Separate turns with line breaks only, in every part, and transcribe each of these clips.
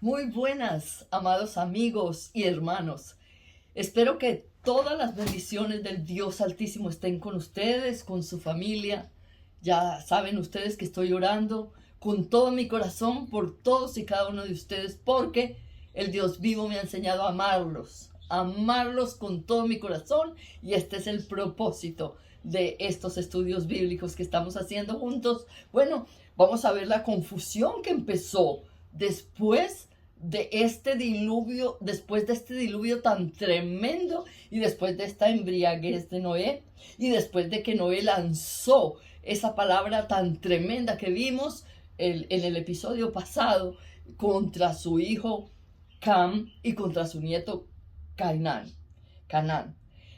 Muy buenas, amados amigos y hermanos. Espero que todas las bendiciones del Dios Altísimo estén con ustedes, con su familia. Ya saben ustedes que estoy orando con todo mi corazón por todos y cada uno de ustedes, porque el Dios vivo me ha enseñado a amarlos con todo mi corazón, y este es el propósito de estos estudios bíblicos que estamos haciendo juntos. Bueno, vamos a ver la confusión que empezó después de este diluvio tan tremendo, y después de esta embriaguez de Noé, y después de que Noé lanzó esa palabra tan tremenda que vimos en el episodio pasado contra su hijo Cam y contra su nieto Canaán.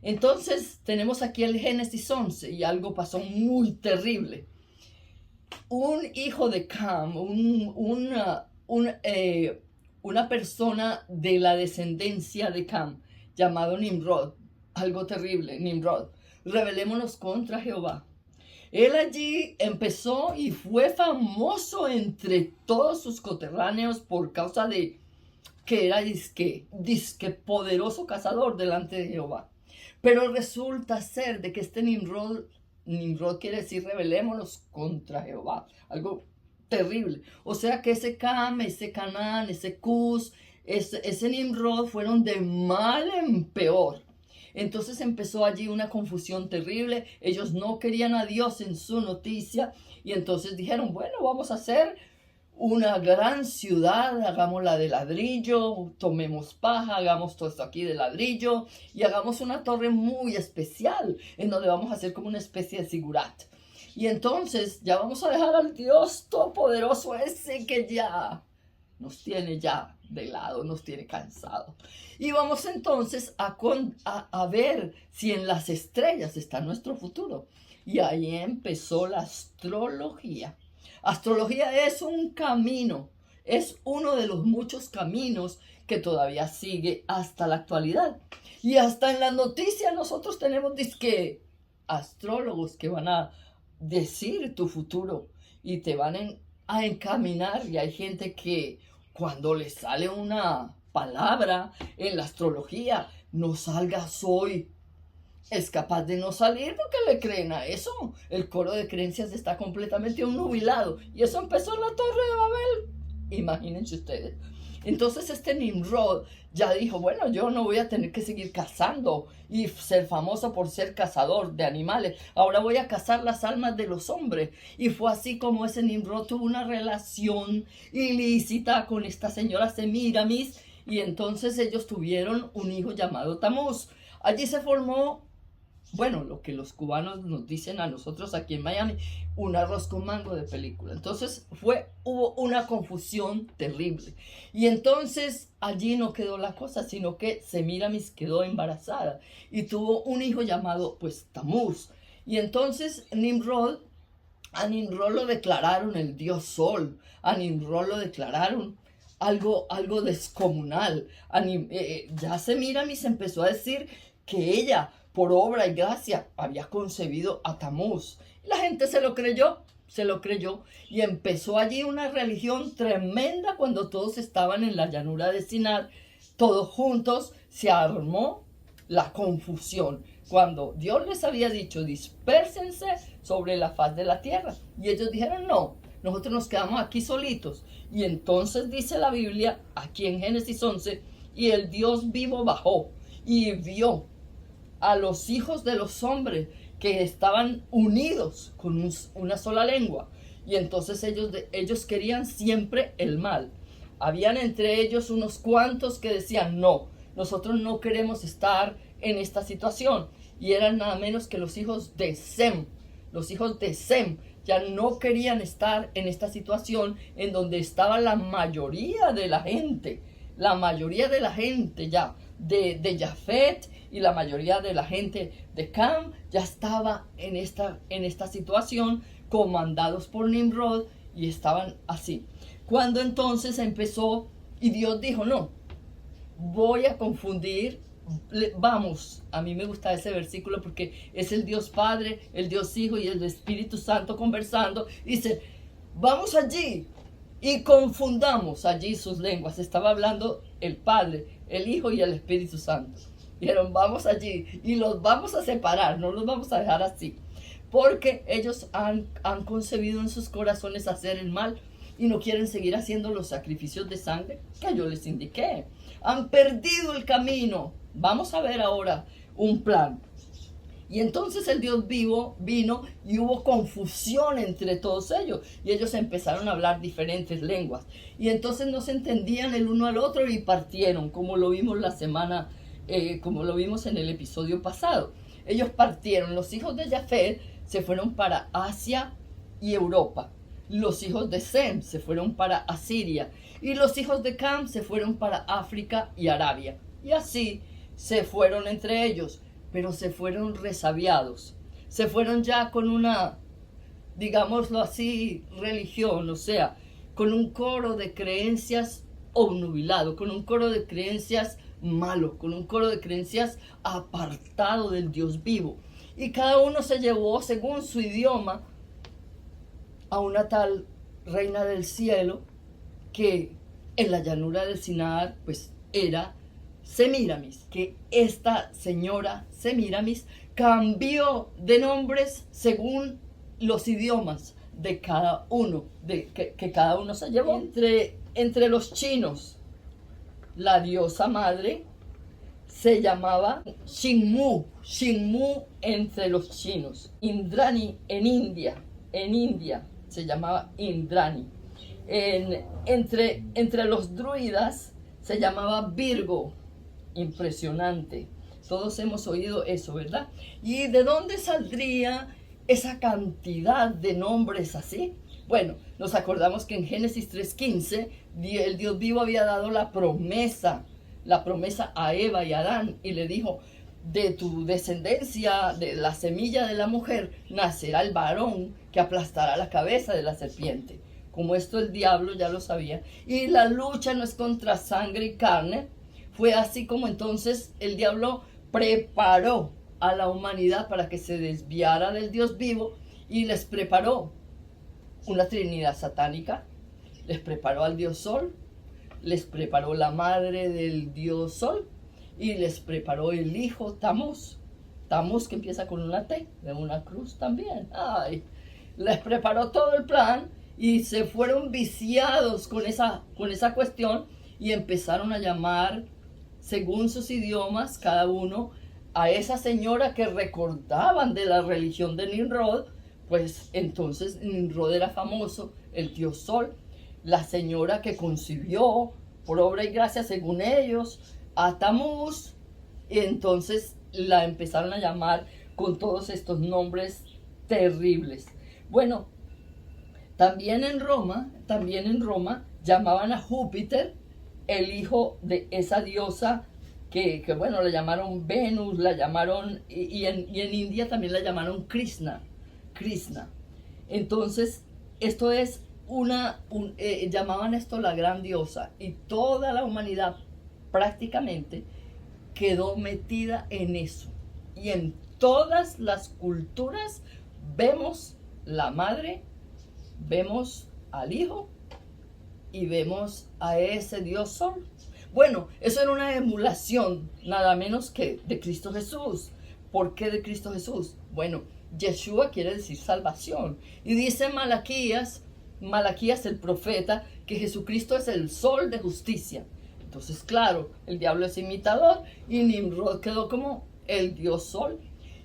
Entonces tenemos aquí el Génesis 11 y algo pasó muy terrible. Un hijo de Cam, una persona de la descendencia de Cam, llamado Nimrod, algo terrible, Nimrod, rebelémonos contra Jehová. Él allí empezó y fue famoso entre todos sus coterráneos por causa de que era disque poderoso cazador delante de Jehová. Pero resulta ser de que este Nimrod quiere decir rebelémonos contra Jehová, algo terrible. O sea que ese Cam, ese Canaán, ese Cus, ese Nimrod fueron de mal en peor. Entonces empezó allí una confusión terrible. Ellos no querían a Dios en su noticia, y entonces dijeron, bueno, vamos a hacer una gran ciudad, hagámosla de ladrillo, tomemos paja, hagamos todo esto aquí de ladrillo y hagamos una torre muy especial en donde vamos a hacer como una especie de zigurat. Y entonces ya vamos a dejar al Dios todopoderoso ese que ya nos tiene ya de lado, nos tiene cansado. Y vamos entonces a ver si en las estrellas está nuestro futuro. Y ahí empezó la astrología. Astrología es un camino, es uno de los muchos caminos que todavía sigue hasta la actualidad. Y hasta en las noticias nosotros tenemos disque astrólogos que van a decir tu futuro y te van a encaminar. Y hay gente que cuando le sale una palabra en la astrología, no salgas hoy, es capaz de no salir porque le creen a eso. El coro de creencias está completamente nubilado. Y eso empezó en la Torre de Babel. Imagínense ustedes. Entonces este Nimrod ya dijo, bueno, yo no voy a tener que seguir cazando y ser famoso por ser cazador de animales. Ahora voy a cazar las almas de los hombres. Y fue así como ese Nimrod tuvo una relación ilícita con esta señora Semiramis. Y entonces ellos tuvieron un hijo llamado Tamuz. Allí se formó, bueno, lo que los cubanos nos dicen a nosotros aquí en Miami, un arroz con mango de película. Entonces hubo una confusión terrible. Y entonces allí no quedó la cosa, sino que Semiramis quedó embarazada y tuvo un hijo llamado pues Tamuz. Y entonces a Nimrod lo declararon el dios Sol, a Nimrod lo declararon algo descomunal. Ya Semiramis empezó a decir que ella, por obra y gracia, había concebido a Tamuz. Y la gente se lo creyó, y empezó allí una religión tremenda cuando todos estaban en la llanura de Sinar, todos juntos, se armó la confusión. Cuando Dios les había dicho, dispérsense sobre la faz de la tierra. Y ellos dijeron, no, nosotros nos quedamos aquí solitos. Y entonces dice la Biblia, aquí en Génesis 11, y el Dios vivo bajó y vio a los hijos de los hombres que estaban unidos con una sola lengua. Y entonces ellos querían siempre el mal. Habían entre ellos unos cuantos que decían, no, nosotros no queremos estar en esta situación. Y eran nada menos que los hijos de Sem. Los hijos de Sem ya no querían estar en esta situación en donde estaba la mayoría de la gente. La mayoría de la gente ya de Jafet, y la mayoría de la gente de Cam ya estaba en esta situación, comandados por Nimrod, y estaban así. Cuando entonces empezó, y Dios dijo, no, voy a confundir, vamos, a mí me gusta ese versículo porque es el Dios Padre, el Dios Hijo y el Espíritu Santo conversando. Dice, vamos allí y confundamos allí sus lenguas. Estaba hablando el Padre, el Hijo y el Espíritu Santo. Dijeron, vamos allí y los vamos a separar, no los vamos a dejar así. Porque ellos han concebido en sus corazones hacer el mal y no quieren seguir haciendo los sacrificios de sangre que yo les indiqué. Han perdido el camino. Vamos a ver ahora un plan. Y entonces el Dios vivo vino y hubo confusión entre todos ellos. Y ellos empezaron a hablar diferentes lenguas. Y entonces no se entendían el uno al otro y partieron, como lo vimos como lo vimos en el episodio pasado. Ellos partieron. Los hijos de Jafet se fueron para Asia y Europa. Los hijos de Sem se fueron para Asiria. Y los hijos de Cam se fueron para África y Arabia. Y así se fueron entre ellos. Pero se fueron resabiados, se fueron ya con una, digámoslo así, religión, o sea, con un coro de creencias obnubilado, con un coro de creencias malo, con un coro de creencias apartado del Dios vivo. Y cada uno se llevó, según su idioma, a una tal reina del cielo que en la llanura del Sinaar, pues era Semíramis, que esta señora Semíramis cambió de nombres según los idiomas de cada uno, que cada uno se llevó. Entre los chinos, la diosa madre se llamaba Xingmu, Xingmu entre los chinos. Indrani en India se llamaba Indrani. Entre los druidas se llamaba Virgo. Impresionante. Todos hemos oído eso, ¿verdad? ¿Y de dónde saldría esa cantidad de nombres así? Bueno, nos acordamos que en Génesis 3:15 el Dios vivo había dado la promesa a Eva y a Adán y le dijo, de tu descendencia, de la semilla de la mujer, nacerá el varón que aplastará la cabeza de la serpiente. Como esto el diablo ya lo sabía. Y la lucha no es contra sangre y carne. Fue así como entonces el diablo preparó a la humanidad para que se desviara del Dios vivo y les preparó una trinidad satánica, les preparó al Dios Sol, les preparó la madre del Dios Sol y les preparó el hijo Tamuz, Tamuz que empieza con una T, de una cruz también. Ay, les preparó todo el plan y se fueron viciados con esa cuestión y empezaron a llamar según sus idiomas, cada uno, a esa señora que recordaban de la religión de Nimrod, pues entonces Nimrod era famoso, el dios Sol, la señora que concibió por obra y gracia, según ellos, a Tamuz, y entonces la empezaron a llamar con todos estos nombres terribles. Bueno, también en Roma llamaban a Júpiter, el hijo de esa diosa que bueno, la llamaron Venus, la llamaron, y en India también la llamaron Krishna. Entonces, esto es llamaban esto la gran diosa, y toda la humanidad prácticamente quedó metida en eso. Y en todas las culturas vemos la madre, vemos al hijo, y vemos a ese Dios Sol. Bueno, eso era una emulación, nada menos que de Cristo Jesús. ¿Por qué de Cristo Jesús? Bueno, Yeshua quiere decir salvación. Y dice Malaquías el profeta, que Jesucristo es el sol de justicia. Entonces, claro, el diablo es imitador y Nimrod quedó como el Dios Sol,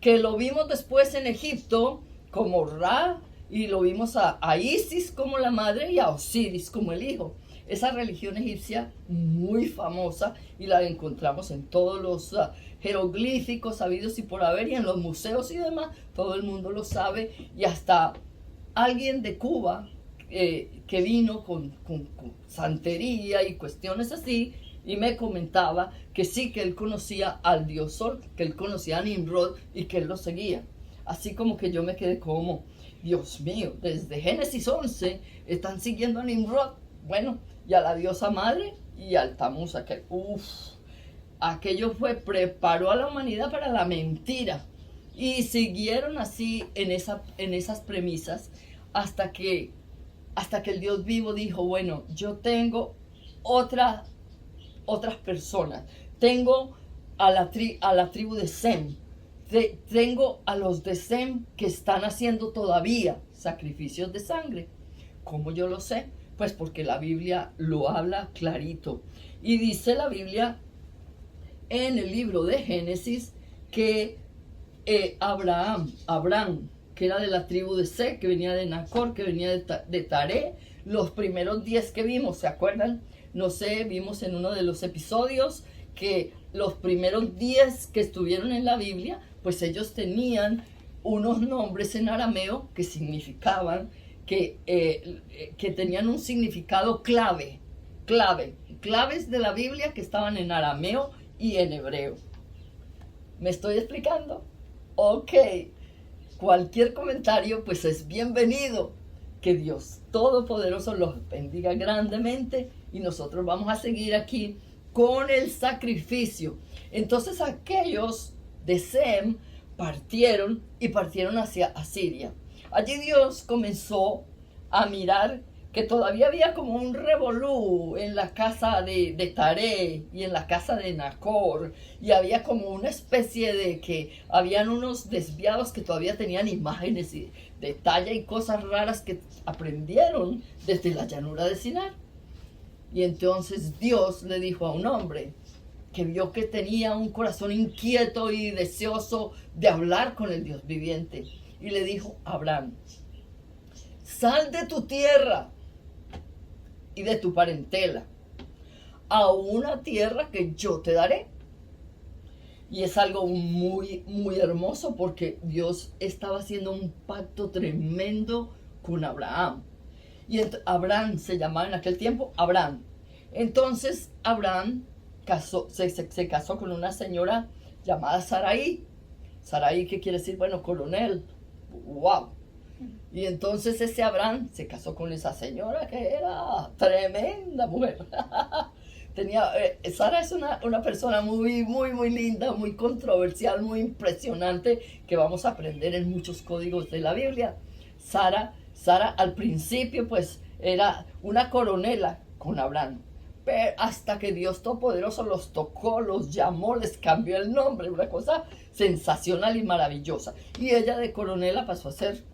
que lo vimos después en Egipto como Ra, y lo vimos a Isis como la madre y a Osiris como el hijo. Esa religión egipcia muy famosa y la encontramos en todos los jeroglíficos sabidos y por haber y en los museos y demás. Todo el mundo lo sabe y hasta alguien de Cuba que vino con santería y cuestiones así y me comentaba que sí, que él conocía al dios Sol, que él conocía a Nimrod y que él lo seguía. Así como que yo me quedé como, Dios mío, desde Génesis 11 están siguiendo a Nimrod, bueno, y a la diosa madre y al Tamuz, aquello preparó a la humanidad para la mentira, y siguieron así en esas premisas hasta que hasta que el Dios vivo dijo, bueno, yo tengo otras personas. Tengo a la tribu de Sem. Tengo a los de Sem que están haciendo todavía sacrificios de sangre. ¿Cómo yo lo sé? Pues porque la Biblia lo habla clarito. Y dice la Biblia en el libro de Génesis que Abraham, que era de la tribu de Sem, que venía de Nacor, que venía de Taré, los primeros 10 que vimos, ¿se acuerdan? No sé, vimos en uno de los episodios que los primeros 10 que estuvieron en la Biblia, pues ellos tenían unos nombres en arameo que significaban, que tenían un significado claves de la Biblia que estaban en arameo y en hebreo. ¿Me estoy explicando? Ok, cualquier comentario pues es bienvenido. Que Dios Todopoderoso los bendiga grandemente y nosotros vamos a seguir aquí con el sacrificio. Entonces aquellos de Sem partieron hacia Asiria. Allí Dios comenzó a mirar que todavía había como un revolú en la casa de Taré y en la casa de Nacor, y había como una especie de que habían unos desviados que todavía tenían imágenes de talla y cosas raras que aprendieron desde la llanura de Sinar. Y entonces Dios le dijo a un hombre que vio que tenía un corazón inquieto y deseoso de hablar con el Dios viviente, y le dijo: Abraham, sal de tu tierra y de tu parentela a una tierra que yo te daré. Y es algo muy, muy hermoso, porque Dios estaba haciendo un pacto tremendo con Abraham. Y Abraham se llamaba en aquel tiempo Abraham. Entonces Abraham se casó con una señora llamada Sarai. Sarai, ¿qué quiere decir? Bueno, coronel. ¡Wow! Y entonces ese Abraham se casó con esa señora que era tremenda mujer. Sara es una persona muy, muy, muy linda, muy controversial, muy impresionante, que vamos a aprender en muchos códigos de la Biblia. Sara al principio pues era una coronela con Abraham, pero hasta que Dios Todopoderoso los tocó, los llamó, les cambió el nombre, una cosa sensacional y maravillosa. Y ella de coronela pasó a ser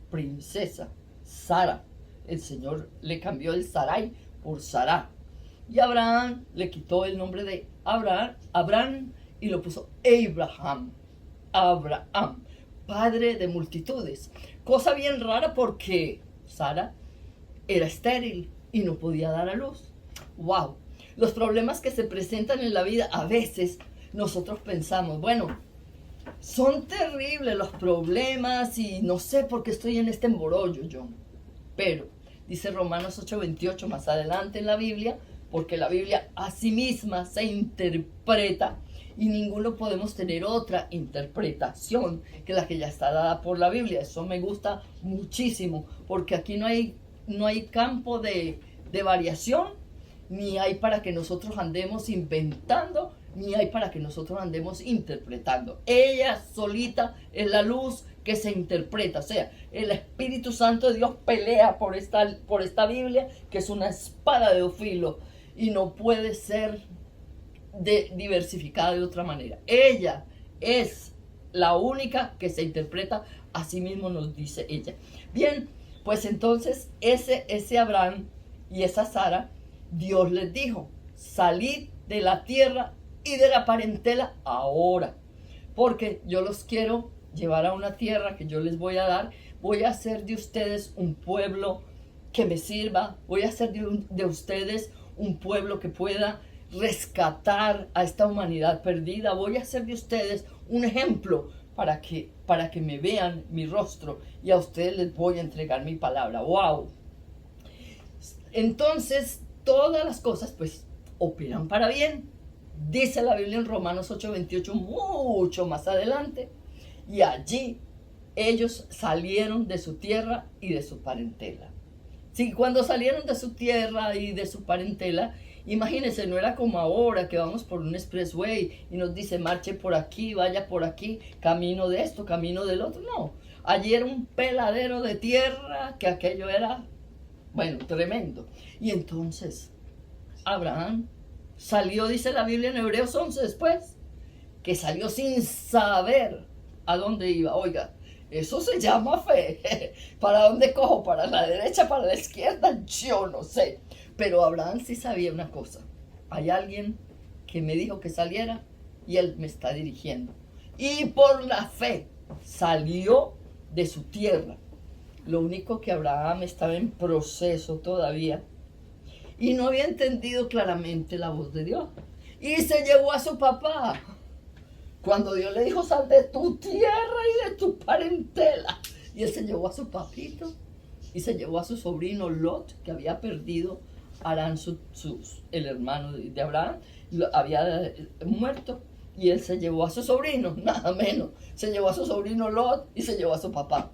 princesa, Sara. El Señor le cambió el Sarai por Sará. Y Abraham le quitó el nombre de Abraham y lo puso Abraham, padre de multitudes. Cosa bien rara, porque Sara era estéril y no podía dar a luz. ¡Wow! Los problemas que se presentan en la vida, a veces nosotros pensamos, bueno, son terribles los problemas y no sé por qué estoy en este embrollo yo. Pero dice Romanos 8:28 más adelante en la Biblia, porque la Biblia a sí misma se interpreta y ninguno podemos tener otra interpretación que la que ya está dada por la Biblia. Eso me gusta muchísimo, porque aquí no hay campo de variación, ni hay para que nosotros andemos inventando, ni hay para que nosotros andemos interpretando. Ella solita es la luz que se interpreta. O sea, el Espíritu Santo de Dios pelea por esta Biblia, que es una espada de dos filos y no puede ser diversificada de otra manera. Ella es la única que se interpreta, así mismo nos dice ella. Bien, pues entonces ese Abraham y esa Sara, Dios les dijo: salid de la tierra y de la parentela ahora, porque yo los quiero llevar a una tierra que yo les voy a dar. Voy a hacer de ustedes un pueblo que me sirva. Voy a hacer de ustedes un pueblo que pueda rescatar a esta humanidad perdida. Voy a hacer de ustedes un ejemplo para que me vean mi rostro, y a ustedes les voy a entregar mi palabra. ¡Wow! Entonces todas las cosas pues operan para bien, dice la Biblia en Romanos 8:28, mucho más adelante. Y allí ellos salieron de su tierra y de su parentela. Sí, cuando salieron de su tierra y de su parentela, imagínense, no era como ahora que vamos por un expressway y nos dice: marche por aquí, vaya por aquí, camino de esto, camino del otro. No, allí era un peladero de tierra, que aquello era Bueno, tremendo. Y entonces Abraham salió, dice la Biblia en Hebreos 11 después, que salió sin saber a dónde iba. Oiga, eso se llama fe. ¿Para dónde cojo? ¿Para la derecha? ¿Para la izquierda? Yo no sé. Pero Abraham sí sabía una cosa. Hay alguien que me dijo que saliera y él me está dirigiendo. Y por la fe salió de su tierra. Lo único que Abraham estaba en proceso todavía y no había entendido claramente la voz de Dios. Y se llevó a su papá. Cuando Dios le dijo, sal de tu tierra y de tu parentela. Y él se llevó a su papito y se llevó a su sobrino Lot, que había perdido Harán, el hermano de Abraham, había muerto. Y él se llevó a su sobrino, nada menos. Se llevó a su sobrino Lot y se llevó a su papá.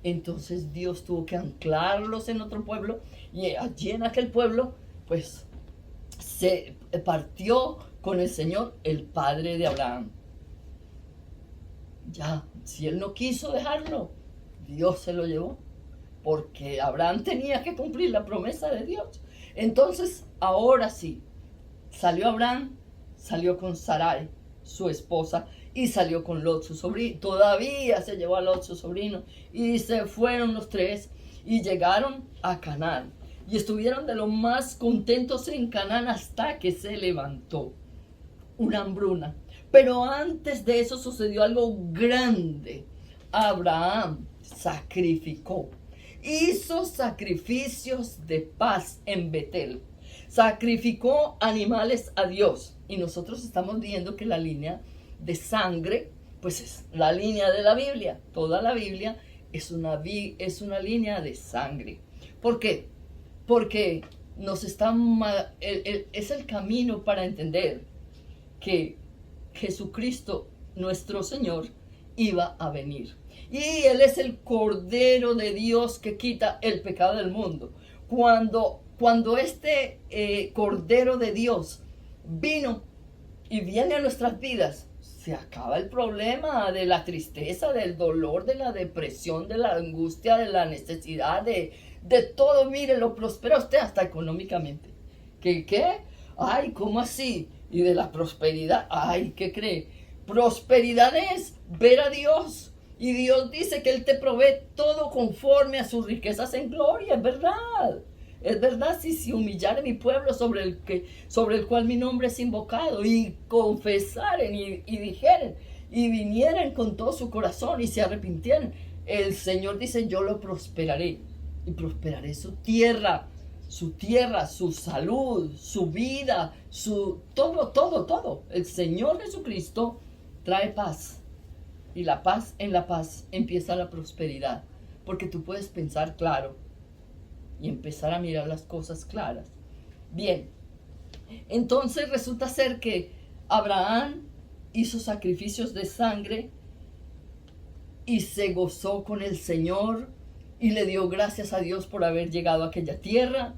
Entonces Dios tuvo que anclarlos en otro pueblo. Y allí en aquel pueblo, pues, se partió con el Señor, el padre de Abraham. Ya, si él no quiso dejarlo, Dios se lo llevó. Porque Abraham tenía que cumplir la promesa de Dios. Entonces, ahora sí, salió Abraham, salió con Sarai, su esposa, y salió con Lot, su sobrino. Todavía se llevó a Lot, su sobrino, y se fueron los tres y llegaron a Canaán. Y estuvieron de lo más contentos en Canaán hasta que se levantó una hambruna. Pero antes de eso sucedió algo grande. Abraham sacrificó. Hizo sacrificios de paz en Betel. Sacrificó animales a Dios. Y nosotros estamos viendo que la línea de sangre, pues es la línea de la Biblia. Toda la Biblia es una línea de sangre. ¿Por qué? Porque es el camino para entender que Jesucristo, nuestro Señor, iba a venir. Y Él es el Cordero de Dios que quita el pecado del mundo. Cuando este Cordero de Dios vino y viene a nuestras vidas, se acaba el problema de la tristeza, del dolor, de la depresión, de la angustia, de la necesidad, de todo. Mire, lo prospera usted hasta económicamente. ¿Qué? Ay, ¿cómo así? Y de la prosperidad, ay, ¿qué cree? Prosperidad es ver a Dios. Y Dios dice que Él te provee todo conforme a sus riquezas en gloria. Es verdad. Es verdad, si humillaren mi pueblo sobre el cual mi nombre es invocado, y confesaren y dijeren, y vinieren con todo su corazón y se arrepintieran, el Señor dice, yo lo prosperaré. Y prosperaré su tierra, su salud, su vida, todo. El Señor Jesucristo trae paz. Y en la paz empieza la prosperidad. Porque tú puedes pensar claro y empezar a mirar las cosas claras. Bien, entonces resulta ser que Abraham hizo sacrificios de sangre y se gozó con el Señor y le dio gracias a Dios por haber llegado a aquella tierra.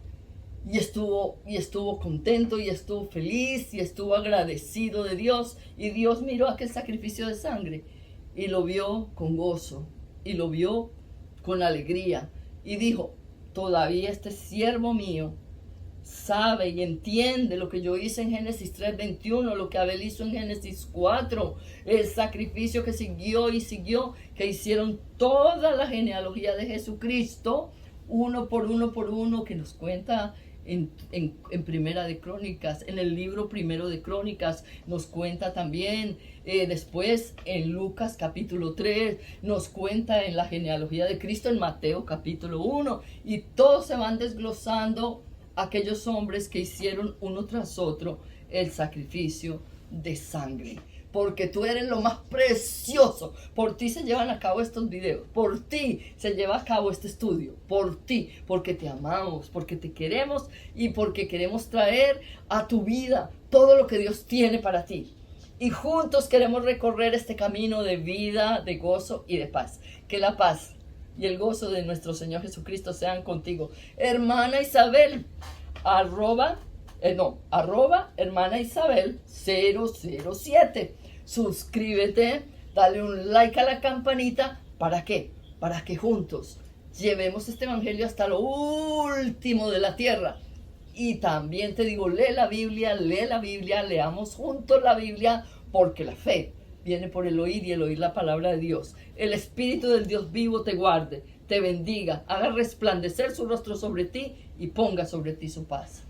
Y estuvo contento y estuvo feliz y estuvo agradecido de Dios. Y Dios miró aquel sacrificio de sangre y lo vio con gozo y lo vio con alegría. Y dijo, todavía este siervo mío sabe y entiende lo que yo hice en Génesis 3:21, lo que Abel hizo en Génesis 4, el sacrificio que siguió, que hicieron toda la genealogía de Jesucristo, uno por uno, que nos cuenta en Primera de Crónicas, en el libro Primero de Crónicas, nos cuenta también después en Lucas capítulo 3, nos cuenta en la genealogía de Cristo en Mateo capítulo 1, y todos se van desglosando aquellos hombres que hicieron uno tras otro el sacrificio de sangre. Porque tú eres lo más precioso. Por ti se llevan a cabo estos videos. Por ti se lleva a cabo este estudio. Por ti. Porque te amamos. Porque te queremos. Y porque queremos traer a tu vida todo lo que Dios tiene para ti. Y juntos queremos recorrer este camino de vida, de gozo y de paz. Que la paz y el gozo de nuestro Señor Jesucristo sean contigo. Hermana Isabel, arroba hermana Isabel 007. Suscríbete, dale un like a la campanita. ¿Para qué? Para que juntos Llevemos este evangelio hasta lo último de la tierra. Y también te digo, lee la Biblia, leamos juntos la Biblia, porque la fe viene por el oír y el oír la palabra de Dios. El Espíritu del Dios vivo te guarde, te bendiga, haga resplandecer su rostro sobre ti y ponga sobre ti su paz.